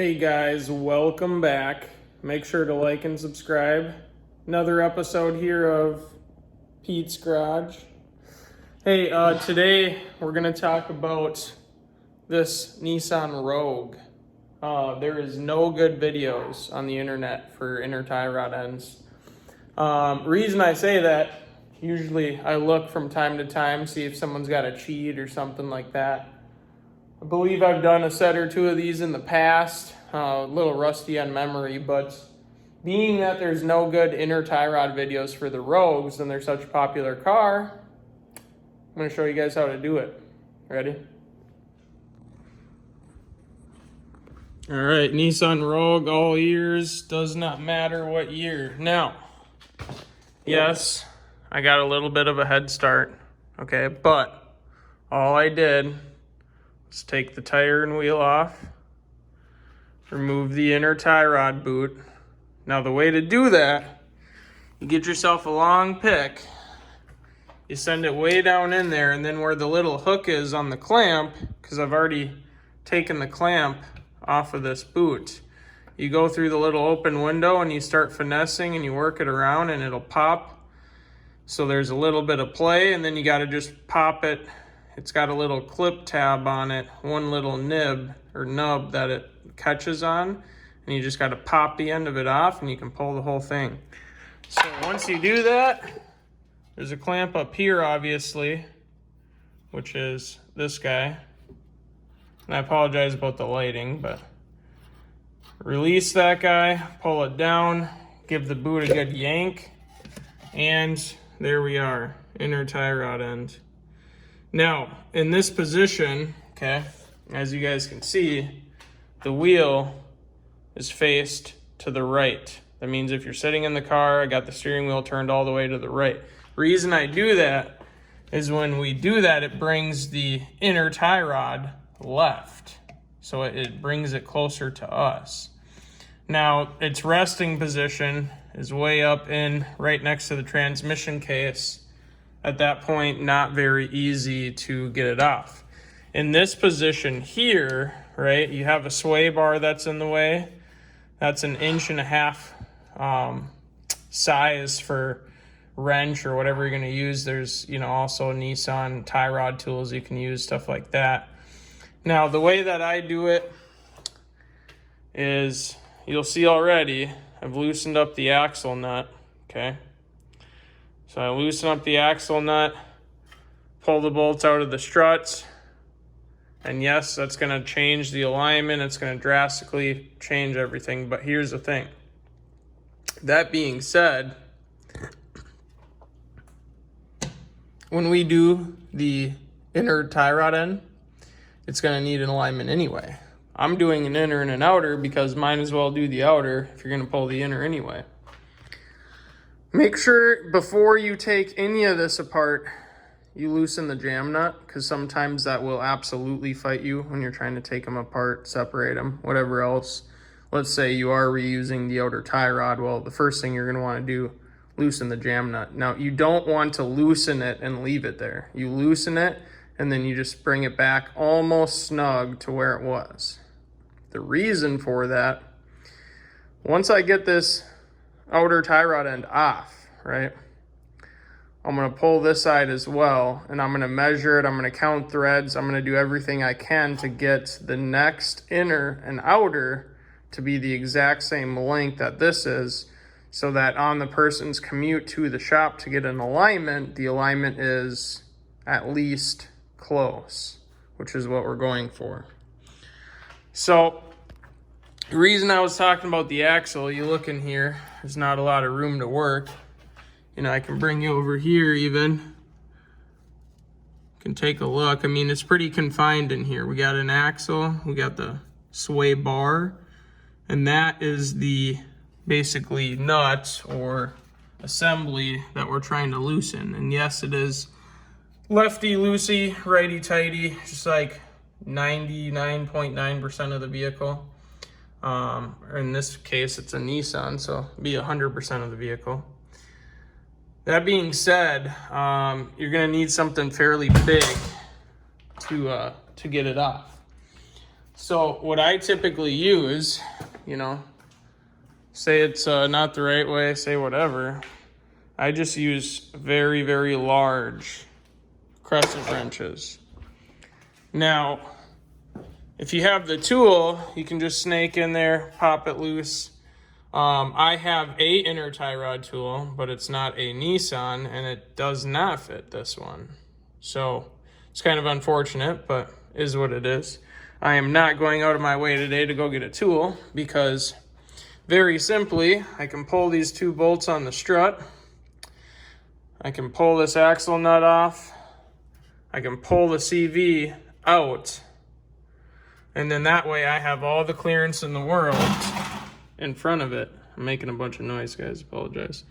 Hey guys, welcome back. Make sure to like and subscribe. Another episode here of Pete's Garage. Hey, today we're going to talk about this Nissan Rogue. There is no good videos on the internet for inner tie rod ends. Reason I say that, usually I look from time to time, see if someone's got a cheat or something like that. I believe I've done a set or two of these in the past, a little rusty on memory, but being that there's no good inner tie rod videos for the Rogues and they're such a popular car, I'm going to show you guys how to do it. Ready? All right, Nissan Rogue, all ears, does not matter what year. Now, yes, I got a little bit of a head start, okay, but all I did, let's take the tire and wheel off, remove the inner tie rod boot. Now the way to do that, you get yourself a long pick, you send it way down in there, and then where the little hook is on the clamp, because I've already taken the clamp off of this boot, you go through the little open window and you start finessing and you work it around and it'll pop. So there's a little bit of play, and then you got to just pop it. It's got a little clip tab on it, one little nib or nub that it catches on, and you just got to pop the end of it off and you can pull the whole thing. So once you do that, there's a clamp up here obviously, which is this guy. And I apologize about the lighting, but release that guy, pull it down, give the boot a good yank, and there we are, inner tie rod end. Now, in this position, okay, as you guys can see, the wheel is faced to the right. That means if you're sitting in the car, I got the steering wheel turned all the way to the right. Reason I do that is when we do that, it brings the inner tie rod left. So it brings it closer to us. Now, its resting position is way up in, right next to the transmission case. At that point, not very easy to get it off. In this position here, right, you have a sway bar that's in the way. That's 1.5 inch size for wrench or whatever you're going to use. There's, also Nissan tie rod tools you can use, stuff like that. Now, the way that I do it is, you'll see already, I've loosened up the axle nut, okay? So I loosen up the axle nut, pull the bolts out of the struts, and yes, that's going to change the alignment. It's going to drastically change everything, but here's the thing. That being said, when we do the inner tie rod end, it's going to need an alignment anyway. I'm doing an inner and an outer because might as well do the outer if you're going to pull the inner anyway. Make sure before you take any of this apart, you loosen the jam nut, because sometimes that will absolutely fight you when you're trying to take them apart, separate them, whatever else. Let's say you are reusing the outer tie rod. Well, the first thing you're going to want to do, loosen the jam nut. Now, you don't want to loosen it and leave it there. You loosen it, and then you just bring it back almost snug to where it was. The reason for that, once I get this outer tie rod end off, right, I'm going to pull this side as well, and I'm going to measure it, I'm going to count threads, I'm going to do everything I can to get the next inner and outer to be the exact same length that this is, so that on the person's commute to the shop to get an alignment, the alignment is at least close, which is what we're going for. So the reason I was talking about the axle, you look in here, there's not a lot of room to work. I can bring you over here even. You can take a look. I mean, it's pretty confined in here. We got an axle, we got the sway bar, and that is the basically nut or assembly that we're trying to loosen. And yes, it is lefty loosey, righty tighty, just like 99.9% of the vehicle. In this case, it's a Nissan, so it'd be 100% of the vehicle. That being said, you're going to need something fairly big to get it off. So what I typically use, you know, say it's not the right way, say whatever, I just use very, very large crescent wrenches. Now, if you have the tool, you can just snake in there, pop it loose. I have a inner tie rod tool, but it's not a Nissan, and it does not fit this one. So it's kind of unfortunate, but is what it is. I am not going out of my way today to go get a tool because very simply, I can pull these 2 bolts on the strut. I can pull this axle nut off. I can pull the CV out. And then that way I have all the clearance in the world in front of it. I'm making a bunch of noise, guys, apologize.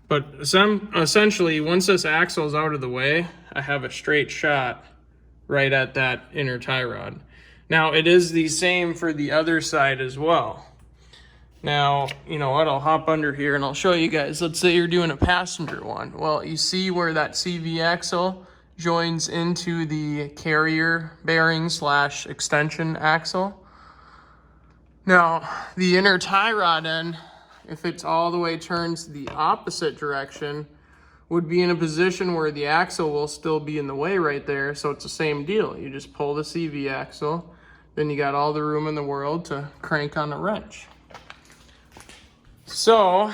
But essentially, once this axle is out of the way, I have a straight shot right at that inner tie rod. Now, it is the same for the other side as well. Now, you know what, I'll hop under here and I'll show you guys. Let's say you're doing a passenger one. Well, you see where that CV axle joins into the carrier bearing / extension axle? Now, the inner tie rod end, if it's all the way turns the opposite direction, would be in a position where the axle will still be in the way right there. So it's the same deal. You just pull the CV axle, then you got all the room in the world to crank on a wrench. So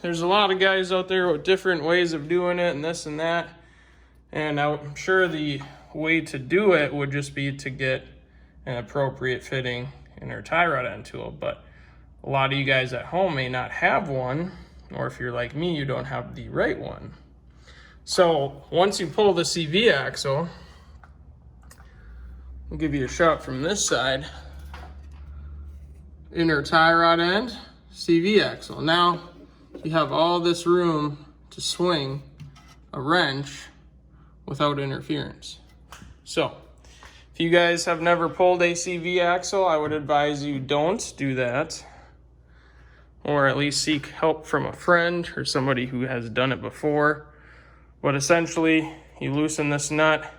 there's a lot of guys out there with different ways of doing it and this and that. And I'm sure the way to do it would just be to get an appropriate fitting inner tie rod end tool. But a lot of you guys at home may not have one, or if you're like me, you don't have the right one. So once you pull the CV axle, I'll give you a shot from this side. Inner tie rod end, CV axle. Now you have all this room to swing a wrench without interference. So if you guys have never pulled a CV axle, I would advise you don't do that, or at least seek help from a friend or somebody who has done it before. But essentially, you loosen this nut,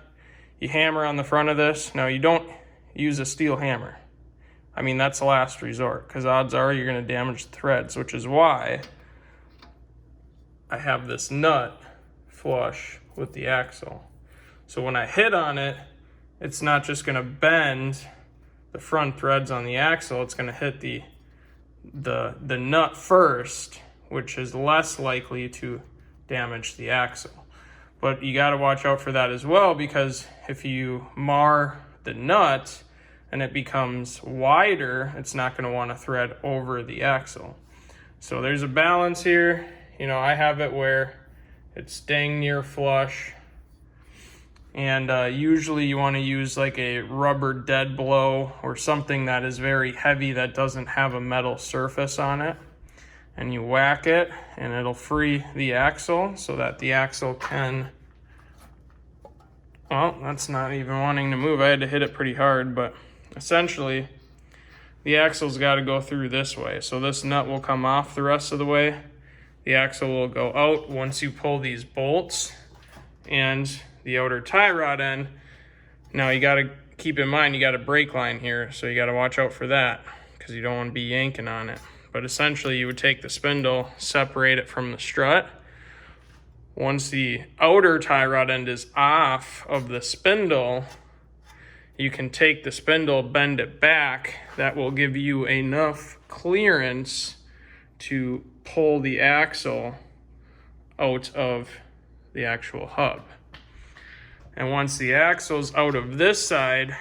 you hammer on the front of this. Now, you don't use a steel hammer. I mean, that's the last resort, because odds are you're going to damage the threads, which is why I have this nut flush with the axle. So when I hit on it, it's not just going to bend the front threads on the axle, it's going to hit the nut first, which is less likely to damage the axle. But you got to watch out for that as well, because if you mar the nut and it becomes wider, it's not going to want to thread over the axle. So there's a balance here. You know, I have it where it's dang near flush. And usually you want to use like a rubber dead blow or something that is very heavy that doesn't have a metal surface on it. And you whack it and it'll free the axle so that the axle can, well, that's not even wanting to move. I had to hit it pretty hard, but essentially the axle's got to go through this way. So this nut will come off the rest of the way. The axle will go out once you pull these bolts and the outer tie rod end. Now you got to keep in mind, you got a brake line here, so you got to watch out for that because you don't want to be yanking on it. But essentially you would take the spindle, separate it from the strut. Once the outer tie rod end is off of the spindle, you can take the spindle, bend it back. That will give you enough clearance to pull the axle out of the actual hub. And once the axle's out of this side,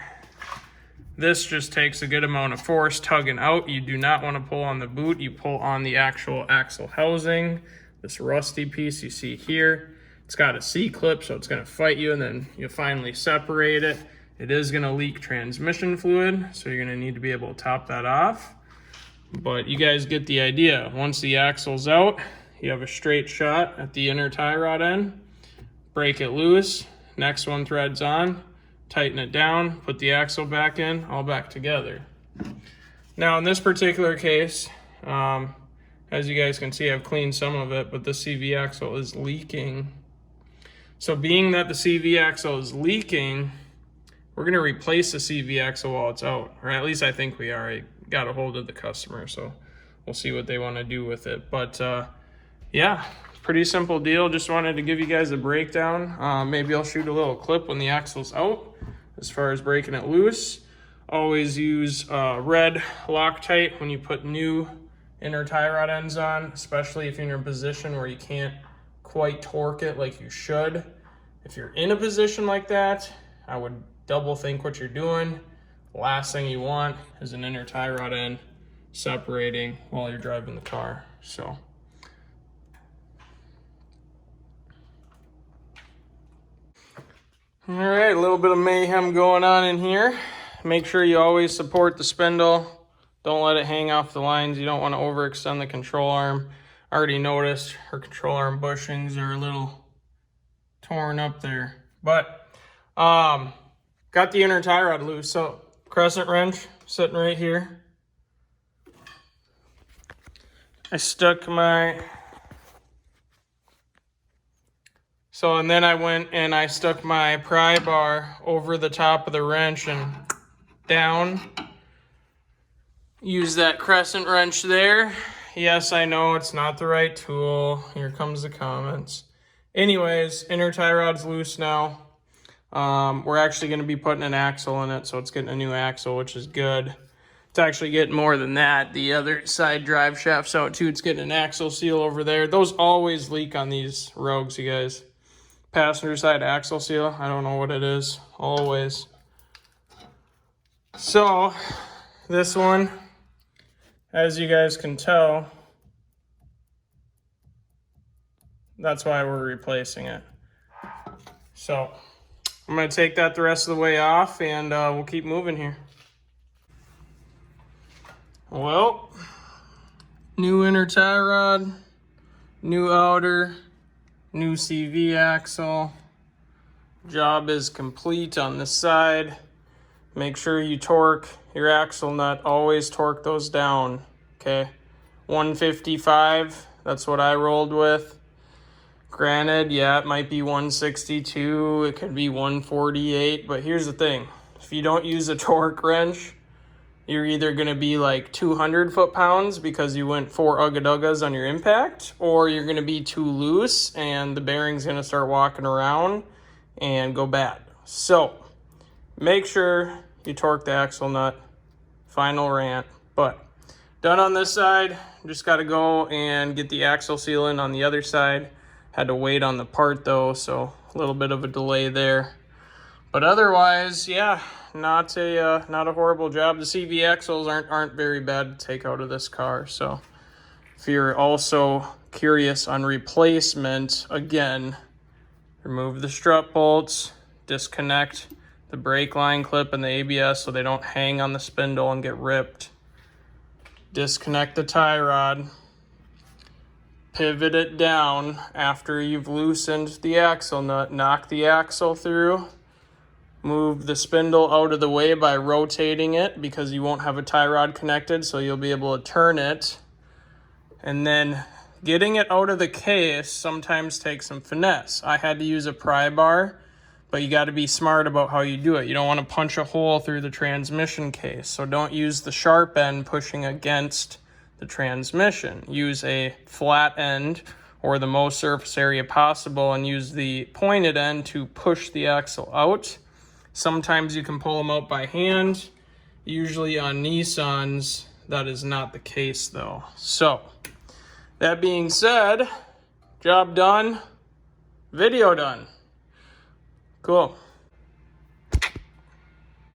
this just takes a good amount of force tugging out. You do not want to pull on the boot. You pull on the actual axle housing, this rusty piece you see here. It's got a C-clip, so it's going to fight you, and then you finally separate it. It is going to leak transmission fluid, so you're going to need to be able to top that off. But you guys get the idea. Once the axle's out, you have a straight shot at the inner tie rod end. Break it loose. Next one threads on, tighten it down, put the axle back in, all back together. Now in this particular case, as you guys can see, I've cleaned some of it, but the CV axle is leaking. So being that the CV axle is leaking, we're going to replace the CV axle while it's out, or at least I think we are. I got a hold of the customer, so we'll see what they want to do with it. But yeah, pretty simple deal. Just wanted to give you guys a breakdown. Maybe I'll shoot a little clip when the axle's out as far as breaking it loose. Always use red Loctite when you put new inner tie rod ends on, especially if you're in a position where you can't quite torque it like you should. If you're in a position like that, I would double think what you're doing. The last thing you want is an inner tie rod end separating while you're driving the car. So all right, a little bit of mayhem going on in here. Make sure you always support the spindle. Don't let it hang off the lines. You don't want to overextend the control arm. I already noticed her control arm bushings are a little torn up there. But got the inner tie rod loose. So crescent wrench sitting right here. I stuck my... and then I went and I stuck my pry bar over the top of the wrench and down. Use that crescent wrench there. Yes, I know it's not the right tool. Here comes the comments. Anyways, inner tie rod's loose now. We're actually going to be putting an axle in it, so it's getting a new axle, which is good. It's actually getting more than that. The other side drive shaft's out too. It's getting an axle seal over there. Those always leak on these Rouges, you guys. Passenger side axle seal, I don't know what it is, always. So this one, as you guys can tell, that's why we're replacing it. So I'm going to take that the rest of the way off, and we'll keep moving here. Well, new inner tie rod, new outer, new CV axle. Job is complete on this side. Make sure you torque your axle nut. Always torque those down, okay? 155, that's what I rolled with. Granted, yeah, it might be 162, it could be 148, but here's the thing. If you don't use a torque wrench, you're either going to be like 200 foot-pounds because you went 4 ugga-duggas on your impact, or you're going to be too loose and the bearing's going to start walking around and go bad. So make sure you torque the axle nut. Final rant. But done on this side. Just got to go and get the axle seal in on the other side. Had to wait on the part though, so a little bit of a delay there. But otherwise, yeah, not a horrible job. The CV axles aren't very bad to take out of this car. So if you're also curious on replacement, again, remove the strut bolts, disconnect the brake line clip and the ABS so they don't hang on the spindle and get ripped. Disconnect the tie rod, pivot it down after you've loosened the axle nut, knock the axle through. Move the spindle out of the way by rotating it because you won't have a tie rod connected, so you'll be able to turn it. And then getting it out of the case sometimes takes some finesse. I had to use a pry bar, but you got to be smart about how you do it. You don't want to punch a hole through the transmission case, so don't use the sharp end pushing against the transmission. Use a flat end or the most surface area possible and use the pointed end to push the axle out. Sometimes you can pull them out by hand. Usually on Nissans, that is not the case though. So, that being said, job done, video done. Cool.